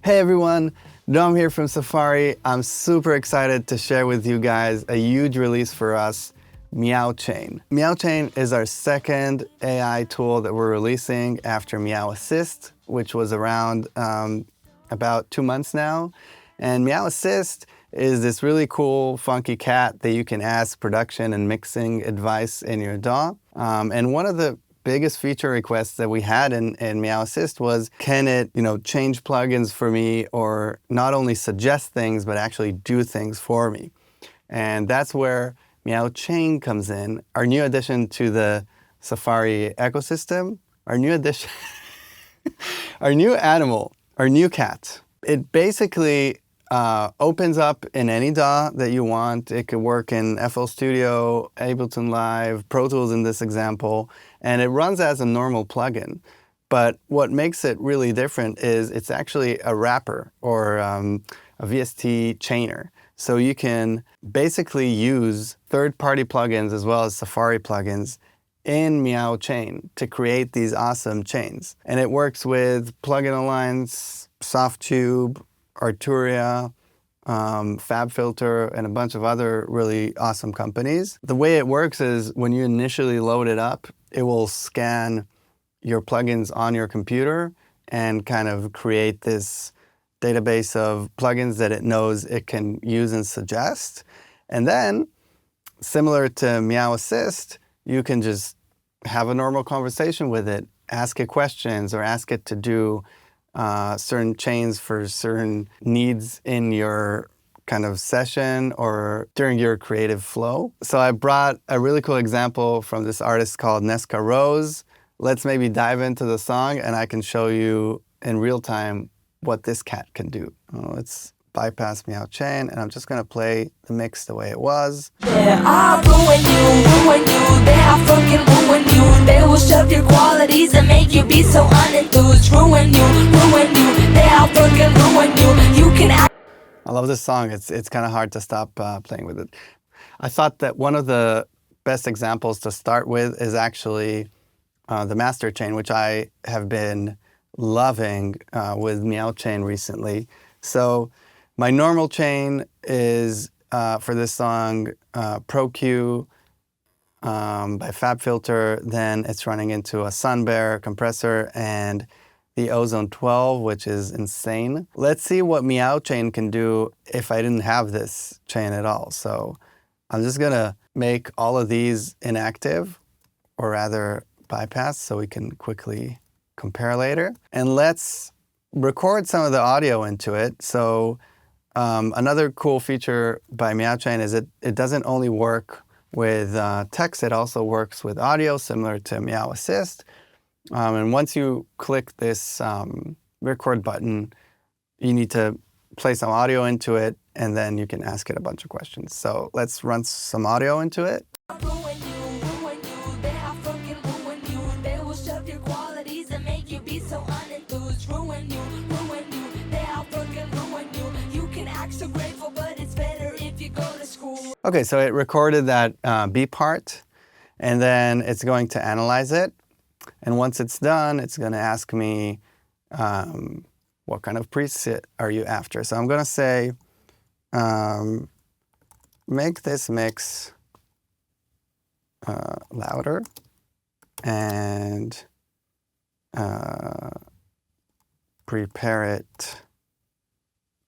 Hey everyone, Noam here from Safari. I'm super excited to share with you guys a huge release for us, Meow Chain. Meow Chain is our second AI tool that we're releasing after Meow Assist, which was around about 2 months now. And Meow Assist is this really cool, funky cat that you can ask production and mixing advice in your DAW. And one of the biggest feature requests that we had in Meow Assist was, can it, change plugins for me, or not only suggest things, but actually do things for me? And that's where Meow Chain comes in, our new addition to the Safari ecosystem, our new addition, our new animal, our new cat. It basically opens up in any DAW that you want. It could work in FL Studio, Ableton Live, Pro Tools in this example, and it runs as a normal plugin. But what makes it really different is it's actually a wrapper or a VST chainer. So you can basically use third-party plugins as well as Safari plugins in Meow Chain to create these awesome chains. And it works with Plugin Alliance, Softtube, Arturia, FabFilter, and a bunch of other really awesome companies. The way it works is when you initially load it up, it will scan your plugins on your computer and kind of create this database of plugins that it knows it can use and suggest. And then, similar to Meow Assist, you can just have a normal conversation with it, ask it questions, or ask it to do certain chains for certain needs in your kind of session or during your creative flow. So I brought a really cool example from this artist called Neska Rose. Let's maybe dive into the song and I can show you in real time what this cat can do. Let's bypass Meow Chain, and I'm just gonna play the mix the way it was. Yeah, I'll ruin you, they are fucking ruin you. They will shove your qualities and make you be so unenthused. Ruin you, they are fucking ruin you. You can act. I love this song. It's kind of hard to stop playing with it. I thought that one of the best examples to start with is actually the master chain, which I have been loving with Meow Chain recently. So my normal chain is, for this song, Pro Q by FabFilter. Then it's running into a Sun Bear compressor and the Ozone 12, which is insane. Let's see what Meow Chain can do if I didn't have this chain at all. So I'm just gonna make all of these inactive, or rather bypass, so we can quickly compare later. And let's record some of the audio into it. So another cool feature by Meow Chain is it doesn't only work with text, it also works with audio, similar to Meow Assist. And once you click this record button, you need to play some audio into it, and then you can ask it a bunch of questions. So let's run some audio into it. Ruin you, they are fucking ruin you. They will shove your qualities and make you be so unenthused. Ruin you, they are fucking ruin you. You can act so grateful, but it's better if you go to school. Okay, so it recorded that B part, and then it's going to analyze it. And once it's done, it's going to ask me, what kind of preset are you after? So I'm going to say, make this mix louder and prepare it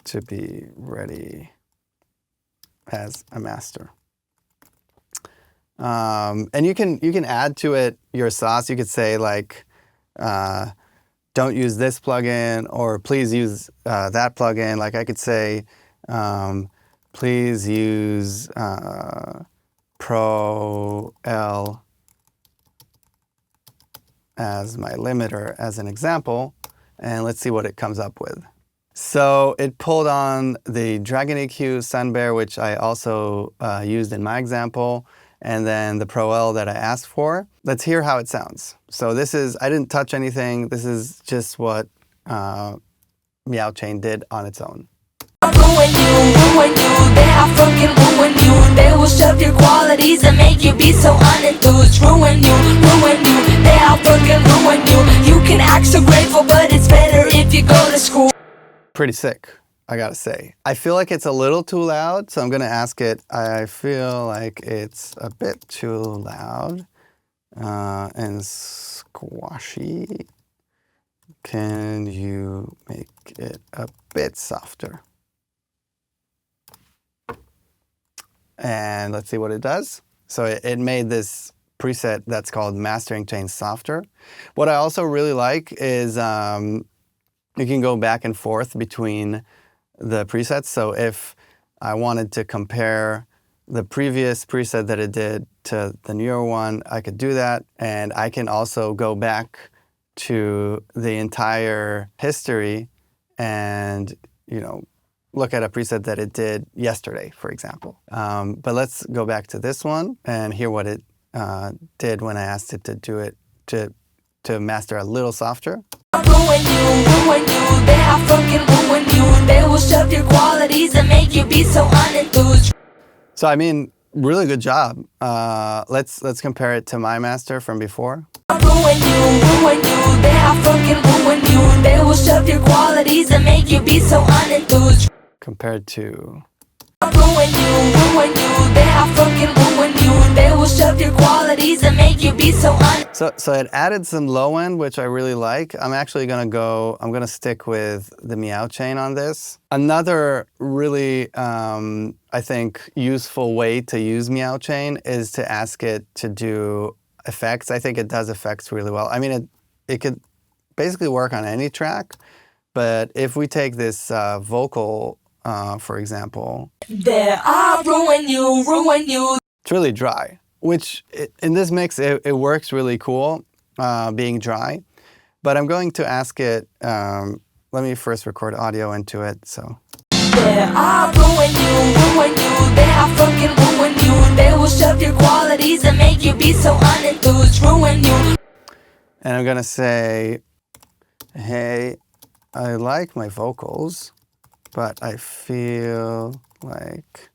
to be ready as a master. And you can add to it your sauce. You could say like, don't use this plugin, or please use that plugin. Like I could say, please use Pro L as my limiter as an example, and let's see what it comes up with. So it pulled on the Dragon EQ Sun Bear, which I also used in my example, and then the Pro L that I asked for. Let's hear how it sounds. So this is, I didn't touch anything. This is just what Meow Chain did on its own. Ruin you, they are fucking ruin you. They will shove your qualities and make you be so unenthused. Ruin you, they are fucking ruin you. You can act so grateful, but it's better if you go to school. pretty sick, I gotta say. I feel like it's a little too loud, so I'm gonna ask it. I feel like it's a bit too loud and squashy. Can you make it a bit softer? And let's see what it does. So it made this preset that's called Mastering Chain Softer. What I also really like is you can go back and forth between the presets. So if I wanted to compare the previous preset that it did to the newer one, I could do that. And I can also go back to the entire history and, you know, look at a preset that it did yesterday, for example. But let's go back to this one and hear what it did when I asked it to do it, to master a little softer. Ruin you, they are fucking ruin you. They will shove your qualities and make you be so unenthused. So I mean, really good job. Let's compare it to my master from before. Ruin you, they are fucking ruin you. They will shove your qualities and make you be so unenthused. Compared to... Ruin you, they are fucking ruin you. They will shove your qualities and make you be so So it added some low end, which I really like. I'm actually I'm gonna stick with the Meow chain on this. Another really, I think, useful way to use Meow chain is to ask it to do effects. I think it does effects really well. I mean, it could basically work on any track, but if we take this vocal, for example. There are ruin you. It's really dry, which in this mix, it works really cool, being dry. But I'm going to ask it, let me first record audio into it, so. There are ruin you, they are fucking ruin you. They will shove your qualities and make you be so unenthused, ruin you. And I'm gonna say, hey, I like my vocals, but I feel like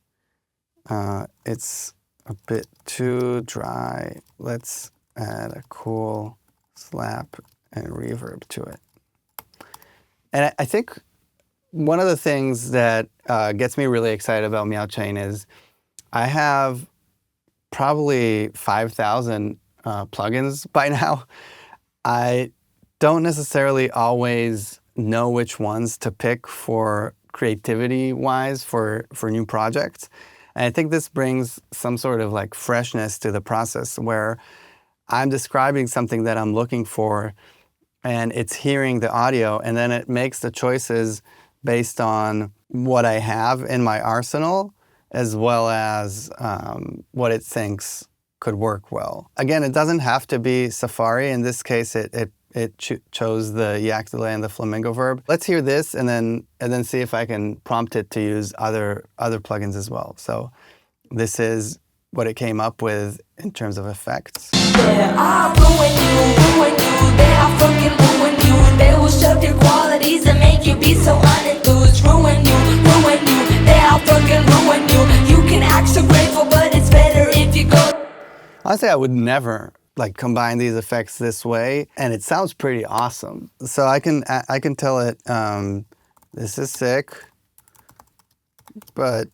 it's a bit too dry. Let's add a cool slap and reverb to it. And I think one of the things that gets me really excited about Meow Chain is I have probably 5,000 plugins by now. I don't necessarily always know which ones to pick for creativity-wise for new projects. And I think this brings some sort of like freshness to the process where I'm describing something that I'm looking for and it's hearing the audio and then it makes the choices based on what I have in my arsenal as well as what it thinks could work well. Again, it doesn't have to be Safari. In this case, it chose the yak delay and the flamingo verb. Let's hear this and then see if I can prompt it to use other plugins as well. So this is what it came up with in terms of effects. There are ruin you, they are fucking ruin you. They will shove your qualities and make you be so unenthused, ruin you, they are fucking ruin you. You can act so grateful, but it's better if you go. Honestly, I would never like combine these effects this way, and it sounds pretty awesome. So I can tell it this is sick, but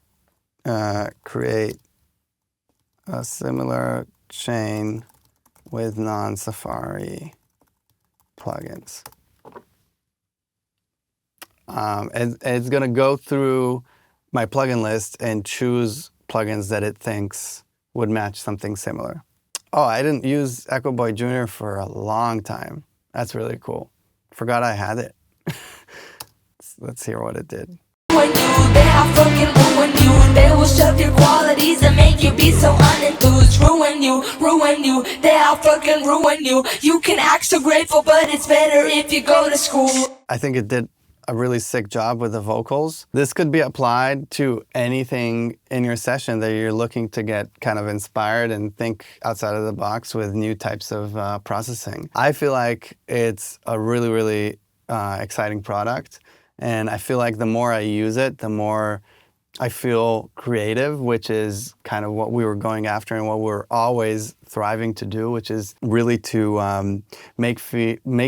create a similar chain with non-Safari plugins. And it's gonna go through my plugin list and choose plugins that it thinks would match something similar. Oh, I didn't use Echo Boy Jr. for a long time. That's really cool. Forgot I had it. Let's hear what it did. Ruin you, they are fucking ruin you. They will shove your qualities and make you be so unenthused, ruin you, they are fucking ruin you. You can act so grateful, but it's better if you go to school. I think it did a really sick job with the vocals. This could be applied to anything in your session that you're looking to get kind of inspired and think outside of the box with new types of processing. I feel like it's a really, really exciting product. And I feel like the more I use it, the more I feel creative, which is kind of what we were going after and what we're always thriving to do, which is really to make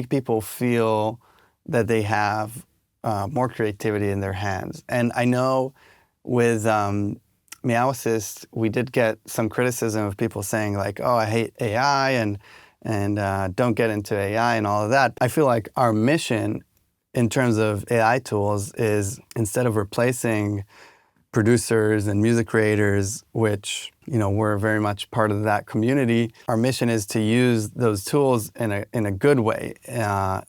people feel that they have more creativity in their hands. And I know with Meow Assist, we did get some criticism of people saying like, oh, I hate AI and don't get into AI and all of that. I feel like our mission in terms of AI tools is, instead of replacing producers and music creators, which, you know, we're very much part of that community, our mission is to use those tools in a good way,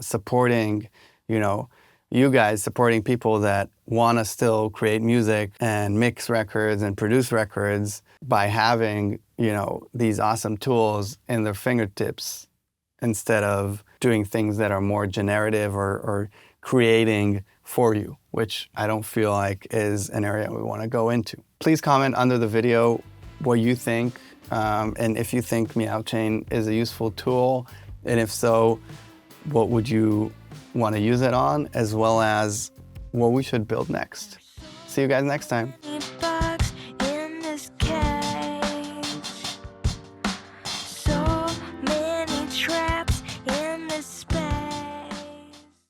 supporting, you know, you guys, supporting people that want to still create music and mix records and produce records by having, you know, these awesome tools in their fingertips, instead of doing things that are more generative or creating for you, which I don't feel like is an area we want to go into. Please comment under the video what you think, and if you think Meow Chain is a useful tool, and if so, what would you want to use it on, as well as what we should build next. See you guys next time.